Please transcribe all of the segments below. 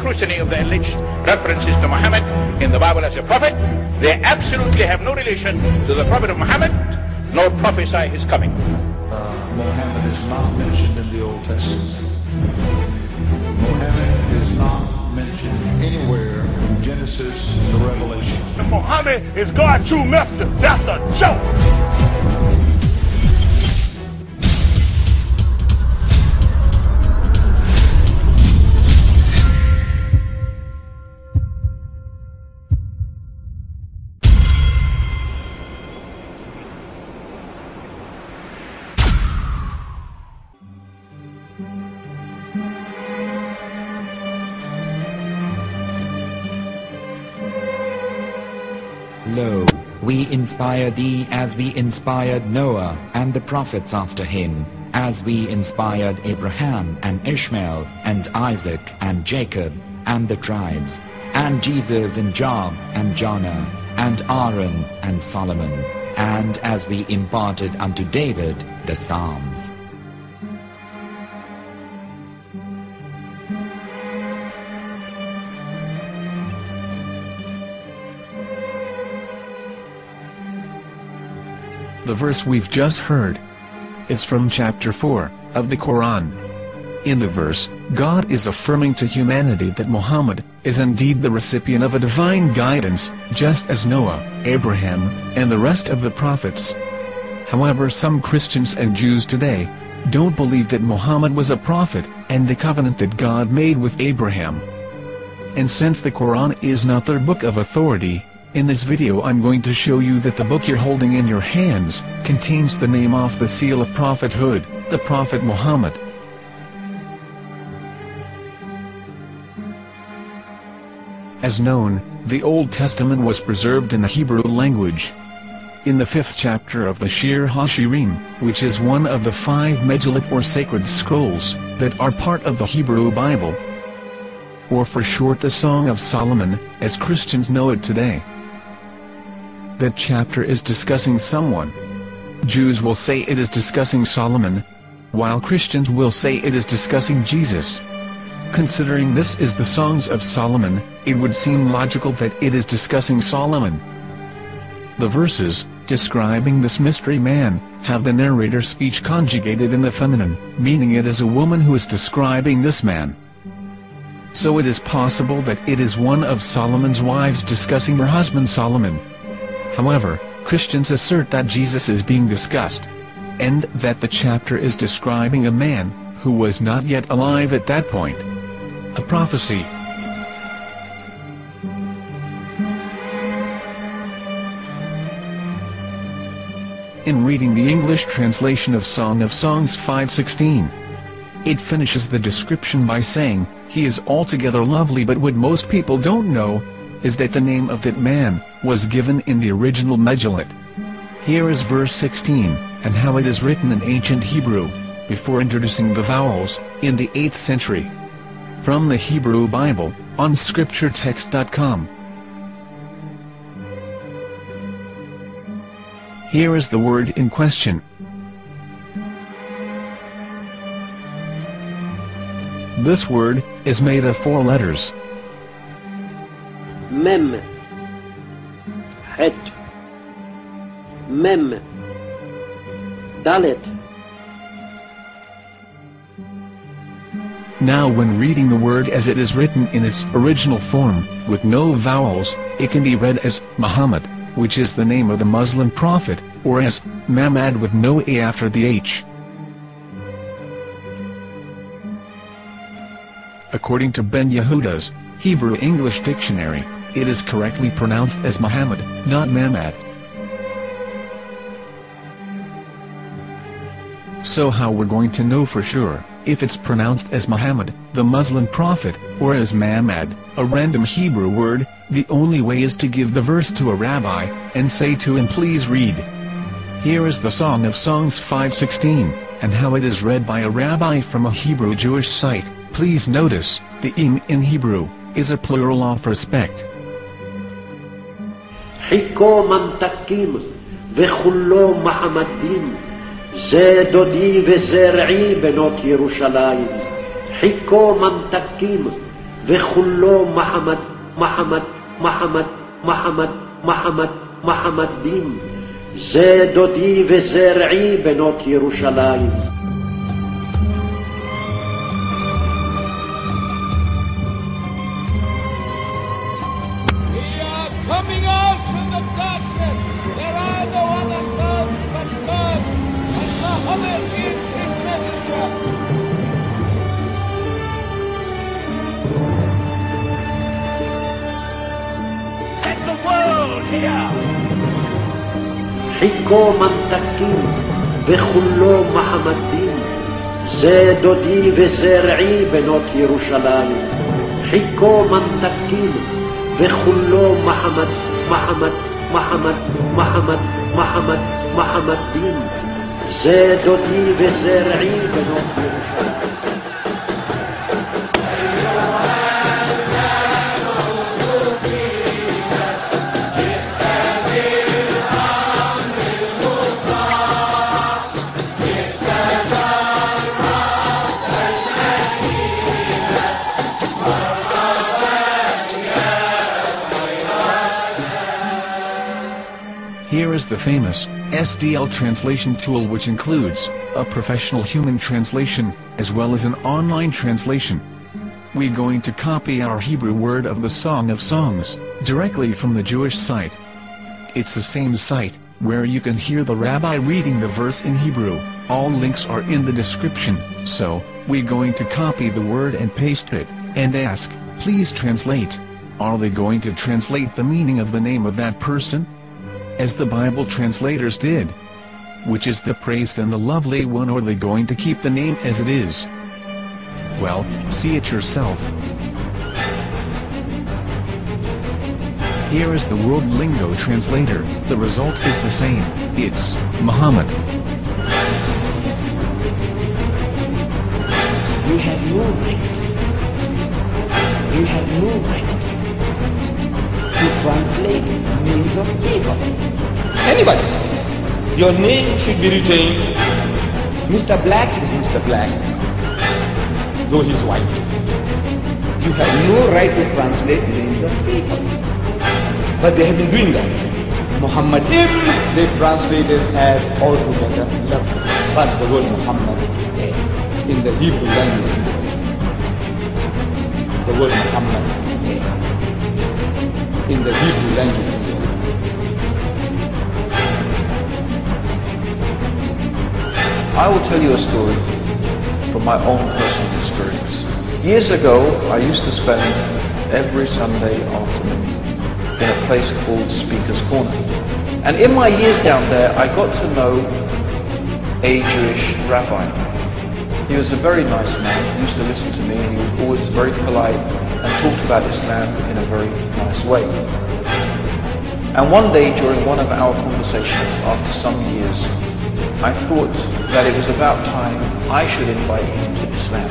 scrutiny of the alleged references to Muhammad in the Bible as a prophet, they absolutely have no relation to the prophet of Muhammad, nor prophesy his coming. Muhammad is not mentioned in the Old Testament. Muhammad is not mentioned anywhere from Genesis to Revelation. Muhammad is God's true messenger. That's a joke. Lo, we inspire thee as we inspired Noah and the prophets after him, as we inspired Abraham and Ishmael and Isaac and Jacob and the tribes, and Jesus and Job and Jonah and Aaron and Solomon, and as we imparted unto David the Psalms. The verse we've just heard is from chapter 4 of the Quran. In the verse, God is affirming to humanity that Muhammad is indeed the recipient of a divine guidance, just as Noah, Abraham, and the rest of the prophets. However, some Christians and Jews today don't believe that Muhammad was a prophet and the covenant that God made with Abraham. And since the Quran is not their book of authority, in this video I'm going to show you that the book you're holding in your hands contains the name off the seal of prophethood, the Prophet Muhammad. As known, the Old Testament was preserved in the Hebrew language. In the 5th chapter of the Shir HaShirim, which is one of the 5 Megillat or sacred scrolls that are part of the Hebrew Bible, or for short the Song of Solomon, as Christians know it today. That chapter is discussing someone. Jews will say it is discussing Solomon, while Christians will say it is discussing Jesus. Considering this is the Songs of Solomon, it would seem logical that it is discussing Solomon. The verses, describing this mystery man, have the narrator's speech conjugated in the feminine, meaning it is a woman who is describing this man. So it is possible that it is one of Solomon's wives discussing her husband Solomon. However, Christians assert that Jesus is being discussed, and that the chapter is describing a man who was not yet alive at that point. A prophecy. In reading the English translation of Song of Songs 5:16, it finishes the description by saying, "He is altogether lovely," but what most people don't know is that the name of that man was given in the original Megillat. Here is verse 16, and how it is written in ancient Hebrew, before introducing the vowels, in the 8th century. From the Hebrew Bible, on scripturetext.com. Here is the word in question. This word is made of 4 letters. Mem, Het, Mem, Dalet. Now when reading the word as it is written in its original form, with no vowels, it can be read as Muhammad, which is the name of the Muslim prophet, or as Mamad with no A after the H. According to Ben Yehuda's Hebrew English Dictionary, it is correctly pronounced as Muhammad, not Mamad. So how we're going to know for sure if it's pronounced as Muhammad, the Muslim prophet, or as Mamad, a random Hebrew word? The only way is to give the verse to a rabbi and say to him, "Please read." Here is the Song of Songs 5:16, and how it is read by a rabbi from a Hebrew Jewish site. Please notice, the im in Hebrew is a plural of respect. Hiko mamtakim vechullo Muhammadim ze dodi vezer'i benot Yerushalayim. Hiko mamtakim וכולו מחמד, מחמד, מחמד, מחמד, מחמד, מחמדים. זה דודי וזה רעי בנות ירושלים. Coming out from the darkness, there are no other gods but God, and Muhammad is his messenger. Let the world hear. חיקו ממתקים וכולו מחמדים. זה דודי וזה רעי בנות ירושלים. חיקו ממתקים וכולו מחמד, מחמד, מחמד, מחמד, מחמד, מחמדים. זה דודי וזה רעי בנות ירושלים. Here is the famous SDL translation tool, which includes a professional human translation as well as an online translation. We're going to copy our Hebrew word of the Song of Songs directly from the Jewish site. It's the same site where you can hear the rabbi reading the verse in Hebrew. All links are in the description, so we're going to copy the word and paste it and ask, please translate. Are they going to translate the meaning of the name of that person? As the Bible translators did. Which is the praised and the lovely one, or are they going to keep the name as it is? Well, see it yourself. Here is the World Lingo Translator. The result is the same. It's Muhammad. You have no right. You have no right to translate names of people. Anybody. Your name should be retained. Mr. Black is Mr. Black, though he's white. You have no right to translate names of people. But they have been doing that. Muhammad ibn, they translated as altogether lovely. But the word Muhammad in the Hebrew language, the word Muhammad in the Hebrew language. I will tell you a story from my own personal experience. Years ago, I used to spend every Sunday afternoon in a place called Speaker's Corner. And in my years down there, I got to know a Jewish rabbi. He was a very nice man. He used to listen to me, and he was always very polite and talked about Islam in a very nice way. And one day, during one of our conversations after some years, I thought that it was about time I should invite him to Islam.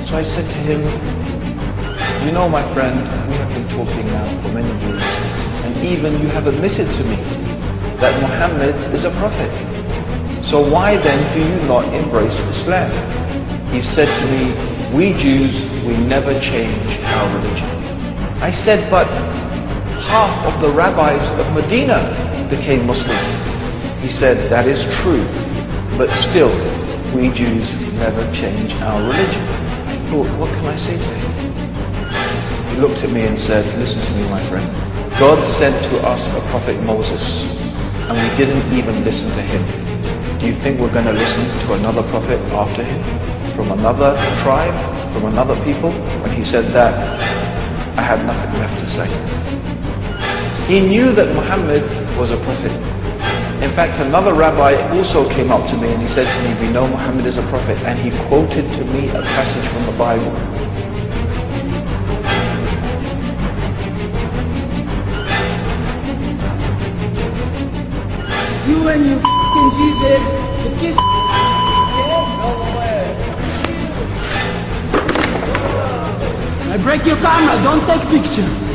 So I said to him, you know, my friend, we have been talking now for many years, and even you have admitted to me that Muhammad is a prophet. So why then do you not embrace Islam? He said to me, we Jews, we never change our religion. I said, but half of the rabbis of Medina became Muslim. He said, that is true, but still, we Jews never change our religion. I thought, what can I say to him? He looked at me and said, listen to me, my friend. God sent to us a prophet Moses, and we didn't even listen to him. Do you think we're going to listen to another prophet after him? From another tribe? From another people? When he said that, I had nothing left to say. He knew that Muhammad was a prophet. In fact, another rabbi also came up to me and he said to me, we know Muhammad is a prophet, and he quoted to me a passage from the Bible. You and your f***ing Jesus, you kiss I break your camera, don't take picture.